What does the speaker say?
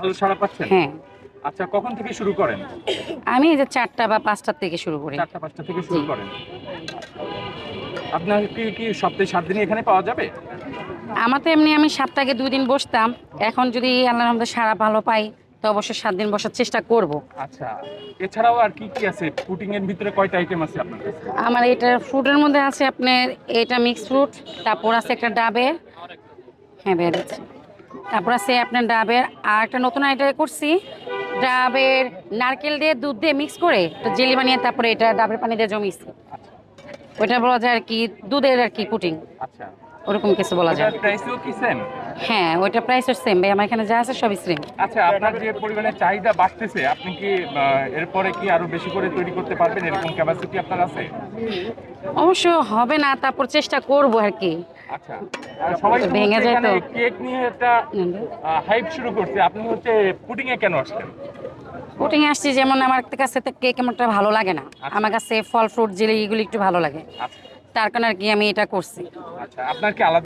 ভালো সাড়া পাচ্ছেন? হ্যাঁ, আচ্ছা, কখন থেকে শুরু করেন? আমি এই যে ৪টা বা ৫টার থেকে শুরু করি। ৪টা ৫টা থেকে জি। শুরু করেন। আপনার কি সপ্তাহে ৭ দিনই এখানে পাওয়া যাবে? আমার তো এমনি আমি সপ্তাহে ২ দিন বসতাম। এখন যদি আল্লাহর রহমতে সাড়া ভালো পাই, তো অবশ্যই ৭ দিন বসার চেষ্টা করব। আচ্ছা, এছাড়াও আর কি আছে? পুডিং এর ভিতরে কয়টা আইটেম আছে আপনার কাছে? আমার এটার ফ্রুটের মধ্যে আছে আপনার এটা মিক্স ফ্রুট, তারপর আছে একটা ডাবের, হ্যাঁ বের হচ্ছে। তারপর আছে আপনার ডাবের, আর একটা নতুন আইটেম করছি ডাবের নারকেল দিয়ে দুধ দিয়ে মিক্স করে একটা জেলি বানিয়ে তারপরে এটা ডাবের পানি দিয়ে জমিয়েছি। আচ্ছা, ওইটা বলা যায় আর কি দুধের আর কি পুটিং, আচ্ছা। ওরকম কিছু বলা যায়। ওটার প্রাইসও কি সেম? হ্যাঁ, ওইটা প্রাইসও সেম ভাই, আমার এখানে যা আছে সবই সেম। আচ্ছা, আপনার যে পরিমাণে চাহিদা বাড়তেছে, আপনি কি এরপরে কি আরো বেশি করে তৈরি করতে পারবেন? এরকম ক্যাপাসিটি আপনার আছে? অবশ্য হবে না, তারপর চেষ্টা করব আর কি। আচ্ছা। সবাই তো তো ভেঙে হচ্ছে যায় এখানে তো। কেক নিয়ে একটা হাইপ শুরু করছে। আপনি হচ্ছে পুডিং এ কেন আসছেন? পুটিং আসছি যেমন আমার কাছে তো কেক এমনটা ভালো লাগে না, আচ্ছা, আমার কাছে ফল ফ্রুট জেলি এগুলি একটু ভালো লাগে, আচ্ছা, তার কারণে আর কি আমি এটা করছি। আচ্ছা। আপনার কি আলাদা